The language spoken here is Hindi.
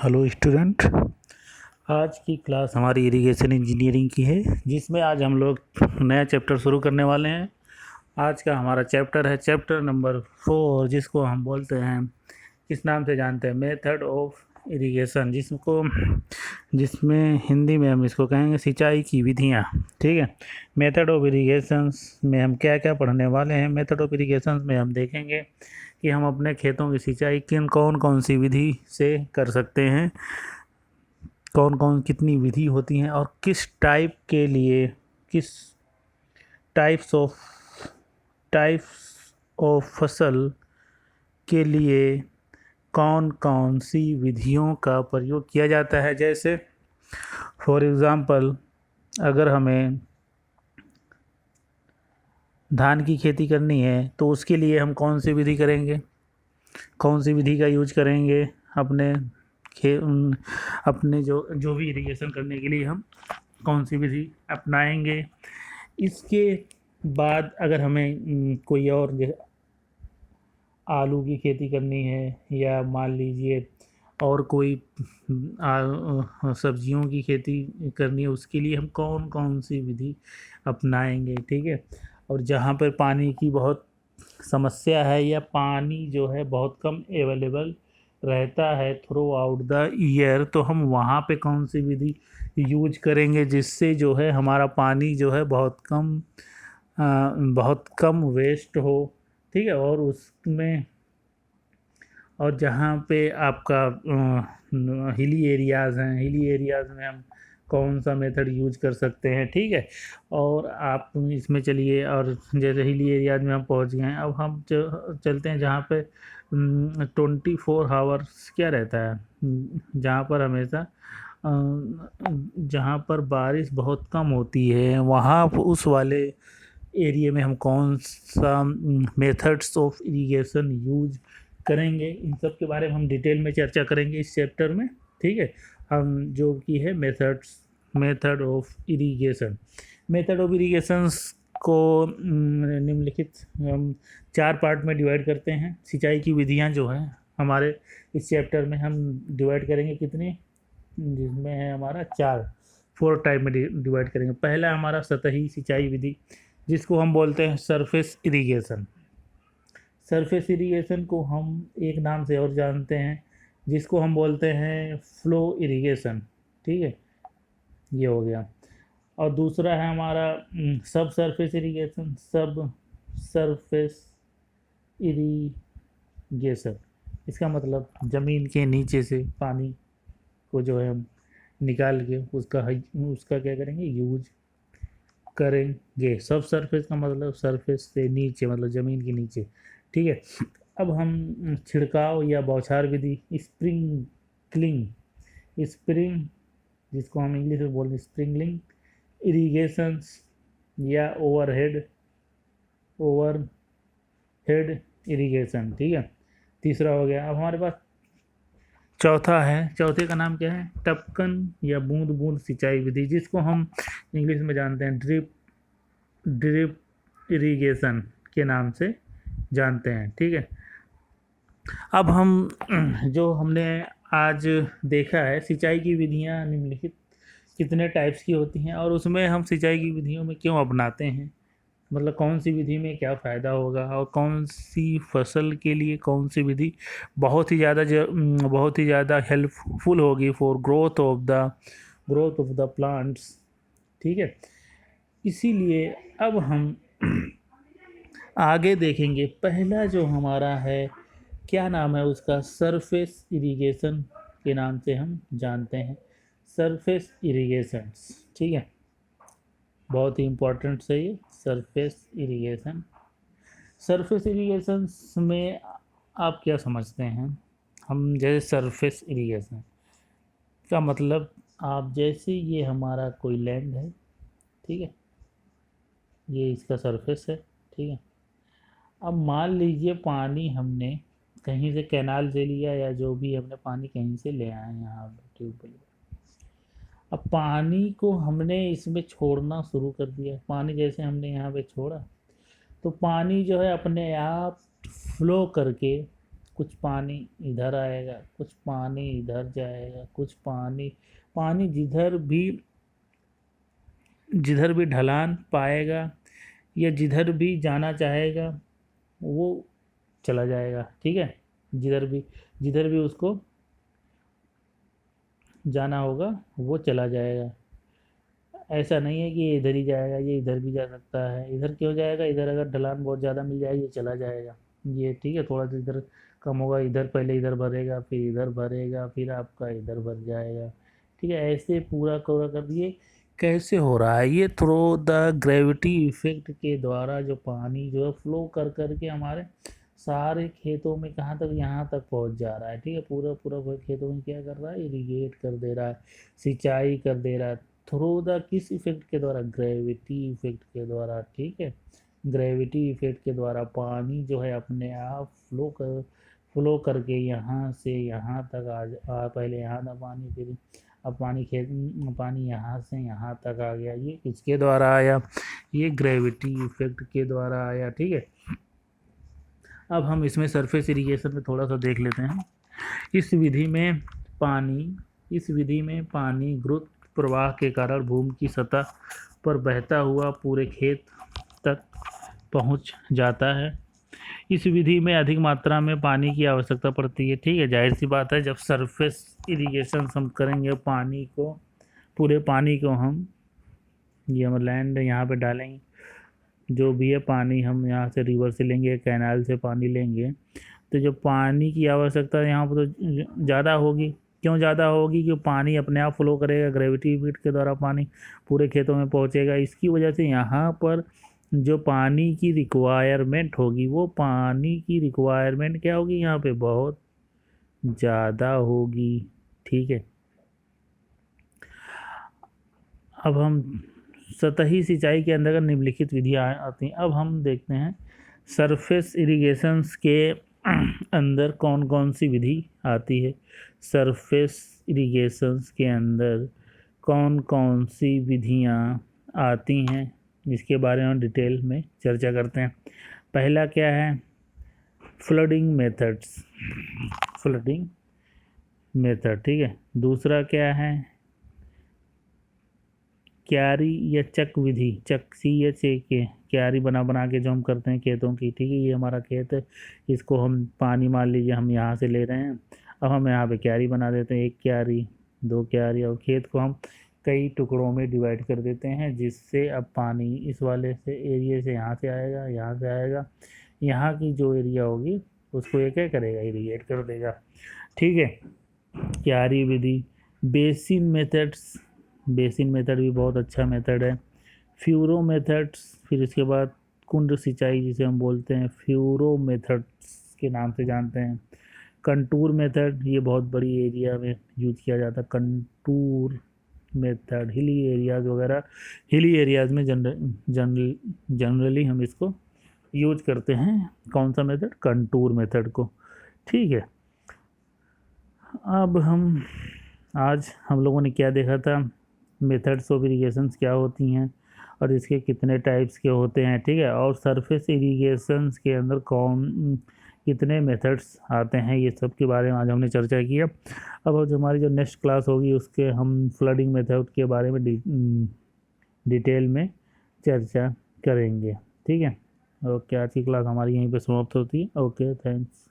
Hello student. आज की क्लास हमारी इरिगेशन इंजीनियरिंग की है, जिसमें आज हम लोग नया चैप्टर शुरू करने वाले हैं। आज का हमारा चैप्टर है चैप्टर नंबर 4, जिसको हम बोलते हैं, किस नाम से जानते हैं, मेथड ऑफ इरिगेशन, जिसमें हिंदी में हम इसको कहेंगे सिंचाई की विधियाँ। ठीक है। मेथड ऑफ इरिगेशन में हम क्या क्या पढ़ने वाले हैं। मेथड ऑफ इरिगेशन में हम देखेंगे कि हम अपने खेतों की सिंचाई कौन कौन सी विधि से कर सकते हैं, कौन कौन कितनी विधि होती हैं, और किस टाइप्स ऑफ फसल के लिए कौन कौन सी विधियों का प्रयोग किया जाता है। जैसे फॉर एग्ज़ाम्पल, अगर हमें धान की खेती करनी है तो उसके लिए हम कौन सी विधि करेंगे, कौन सी विधि का यूज करेंगे अपने अपने जो भी इरिगेशन करने के लिए हम कौन सी विधि अपनाएंगे। इसके बाद अगर हमें कोई और आलू की खेती करनी है, या मान लीजिए और कोई सब्जियों की खेती करनी है, उसके लिए हम कौन कौन सी विधि अपनाएंगे। ठीक है। और जहाँ पर पानी की बहुत समस्या है, या पानी जो है बहुत कम अवेलेबल रहता है थ्रू आउट द ईयर, तो हम वहाँ पे कौन सी विधि यूज करेंगे, जिससे जो है हमारा पानी जो है बहुत कम वेस्ट हो। ठीक है। और जहाँ पे आपका हिली एरियाज़ हैं, हिली एरियाज़ में हम कौन सा मेथड यूज कर सकते हैं। ठीक है। और आप इसमें चलिए, और जैसे हिली एरियाज में हम पहुंच गए हैं, अब हम चलते हैं जहाँ पे 24 आवर्स क्या रहता है, जहाँ पर हमेशा जहाँ पर बारिश बहुत कम होती है, वहाँ उस वाले एरिया में हम कौन सा मेथड्स ऑफ इरिगेशन यूज करेंगे। इन सब के बारे में हम डिटेल में चर्चा करेंगे इस चैप्टर में। ठीक है। हम जो कि है method of irrigation. Method of irrigations को निम्नलिखित हम 4 पार्ट में डिवाइड करते हैं। सिंचाई की विधियां जो हैं हमारे इस चैप्टर में हम डिवाइड करेंगे कितनी, जिसमें है हमारा 4 टाइप में डिवाइड करेंगे। पहला हमारा सतही सिंचाई विधि, जिसको हम बोलते हैं सरफेस इरिगेशन। सरफेस इरिगेशन को हम एक नाम से और जानते हैं, जिसको हम बोलते हैं फ्लो इरिगेशन। ठीक है, ये हो गया। और दूसरा है हमारा सब सरफेस इरिगेशन। सब सरफेस इरिगेशन, इसका मतलब ज़मीन के नीचे से पानी को जो है हम निकाल के उसका क्या करेंगे, यूज करेंगे। सब सरफेस का मतलब सरफेस से नीचे, मतलब ज़मीन के नीचे। ठीक है। अब हम छिड़काव या बौछार विधि, स्प्रिंग जिसको हम इंग्लिश में बोलते हैं स्प्रिंगलिंग इरिगेशंस, या ओवरहेड इरिगेशन। ठीक है, तीसरा हो गया। अब हमारे पास चौथा है। चौथे का नाम क्या है, टपकन या बूंद बूंद सिंचाई विधि, जिसको हम इंग्लिश में जानते हैं ड्रिप इरिगेशन के नाम से जानते हैं। ठीक है। अब हम जो हमने आज देखा है, सिंचाई की विधियां निम्नलिखित कितने टाइप्स की होती हैं, और उसमें हम सिंचाई की विधियों में क्यों अपनाते हैं, मतलब कौन सी विधि में क्या फ़ायदा होगा, और कौन सी फसल के लिए कौन सी विधि बहुत ही ज़्यादा हेल्पफुल होगी for growth of the plants. ठीक है। इसीलिए अब हम आगे देखेंगे। पहला जो हमारा है, क्या नाम है उसका, सरफेस इरिगेशन के नाम से हम जानते हैं, सरफेस इरिगेशंस। ठीक है, बहुत ही इम्पोर्टेंट से ये सरफेस इरिगेशन। सरफेस इरिगेशंस में आप क्या समझते हैं। हम जैसे सरफेस इरिगेशन का मतलब, आप जैसे ये हमारा कोई लैंड है, ठीक है, ये इसका सरफेस है। ठीक है। अब मान लीजिए पानी हमने कहीं से कैनाल से लिया, या जो भी हमने पानी कहीं से ले आए यहाँ ट्यूबवेल। अब पानी को हमने इसमें छोड़ना शुरू कर दिया। पानी जैसे हमने यहाँ पे छोड़ा, तो पानी जो है अपने आप फ्लो करके कुछ पानी इधर आएगा, कुछ पानी इधर जाएगा, कुछ पानी पानी जिधर भी ढलान पाएगा या जिधर भी जाना चाहेगा वो चला जाएगा। ठीक है, जिधर भी उसको जाना होगा वो चला जाएगा। ऐसा नहीं है कि ये इधर ही जाएगा, ये इधर भी जा सकता है। इधर क्यों जाएगा? इधर अगर ढलान बहुत ज़्यादा मिल जाएगी ये चला जाएगा। ये ठीक है, थोड़ा सा इधर कम होगा, इधर पहले इधर भरेगा, फिर इधर भरेगा, फिर आपका इधर भर जाएगा। ठीक है, ऐसे पूरा पूरा कर दिए। कैसे हो रहा है ये? थ्रू द ग्रेविटी इफेक्ट के द्वारा जो पानी जो है फ्लो कर कर के हमारे सारे खेतों में कहाँ तक, यहाँ तक पहुँच जा रहा है। ठीक है, पूरा पूरा खेतों में क्या कर रहा है? इरिगेट कर दे रहा है, सिंचाई कर दे रहा है। थ्रू द किस इफेक्ट के द्वारा? ग्रेविटी इफेक्ट के द्वारा। ठीक है, ग्रेविटी इफेक्ट के द्वारा पानी जो है अपने आप फ्लो करके यहाँ से यहाँ तक पहले यहाँ था पानी, फिर अब पानी यहाँ से यहाँ तक आ गया। ये किसके द्वारा आया? ये ग्रेविटी इफेक्ट के द्वारा आया। ठीक है, अब हम इसमें सरफेस इरिगेशन में थोड़ा सा देख लेते हैं। इस विधि में पानी गुरुत्व प्रवाह के कारण भूमि की सतह पर बहता हुआ पूरे खेत तक पहुंच जाता है। इस विधि में अधिक मात्रा में पानी की आवश्यकता पड़ती है। ठीक है, जाहिर सी बात है, जब सरफेस इरिगेशन हम करेंगे पूरे पानी को हम लैंड यहाँ पे डालेंगे, जो भी है पानी हम यहाँ से रिवर से लेंगे, कैनाल से पानी लेंगे, तो जो पानी की आवश्यकता यहाँ पर तो ज़्यादा होगी। क्यों ज़्यादा होगी? कि पानी अपने आप फ्लो करेगा, ग्रेविटी इफेक्ट के द्वारा पानी पूरे खेतों में पहुँचेगा। इसकी वजह से यहाँ पर जो पानी की रिक्वायरमेंट होगी, वो पानी की रिक्वायरमेंट क्या होगी? यहाँ पे बहुत ज़्यादा होगी। ठीक है, अब हम सतही सिंचाई के अंतर्गत निम्नलिखित विधियाँ आती हैं। अब हम देखते हैं सरफेस इरिगेशंस के अंदर कौन कौन सी विधि आती है। सरफेस इरिगेशंस के अंदर कौन कौन सी विधियाँ आती हैं, इसके बारे में डिटेल में चर्चा करते हैं। पहला क्या है? Flooding methods, flooding method. ठीक है, दूसरा क्या है? क्यारी या चक विधि, चक CHAK, क्यारी बना के जो हम करते हैं खेतों की। ठीक है, ये हमारा खेत है, इसको हम पानी मान लीजिए हम यहाँ से ले रहे हैं, अब हम यहाँ पे क्यारी बना देते हैं, 1 क्यारी 2 क्यारी, और खेत को हम कई टुकड़ों में डिवाइड कर देते हैं, जिससे अब पानी इस वाले से एरिया से यहाँ से आएगा, यहाँ से आएगा, यहाँ की जो एरिया होगी उसको ये क्या करेगा? इरिगेट कर देगा। ठीक है, क्यारी विधि। बेसिन मेथड भी बहुत अच्छा मेथड है। फ्यूरो मेथड्स, फिर इसके बाद कुंड सिंचाई जिसे हम बोलते हैं, फ्यूरो मेथड्स के नाम से जानते हैं। कंटूर मेथड, ये बहुत बड़ी एरिया में यूज किया जाता है। कंटूर मेथड हिली एरियाज़ में जनरली हम इसको यूज करते हैं। कौन सा मेथड? कंटूर मेथड को। ठीक है, अब आज हम लोगों ने क्या देखा था? मेथड्स ऑफ इरिगेशंस क्या होती हैं और इसके कितने टाइप्स के होते हैं। ठीक है, और सरफेस इरिगेशंस के अंदर कितने मेथड्स आते हैं, ये सब के बारे में आज हमने चर्चा की है। अब जो हमारी नेक्स्ट क्लास होगी उसके हम फ्लडिंग मेथड के बारे में डिटेल में चर्चा करेंगे। ठीक है, ओके, आज की क्लास हमारी यहीं पे समाप्त होती है। Okay, thanks.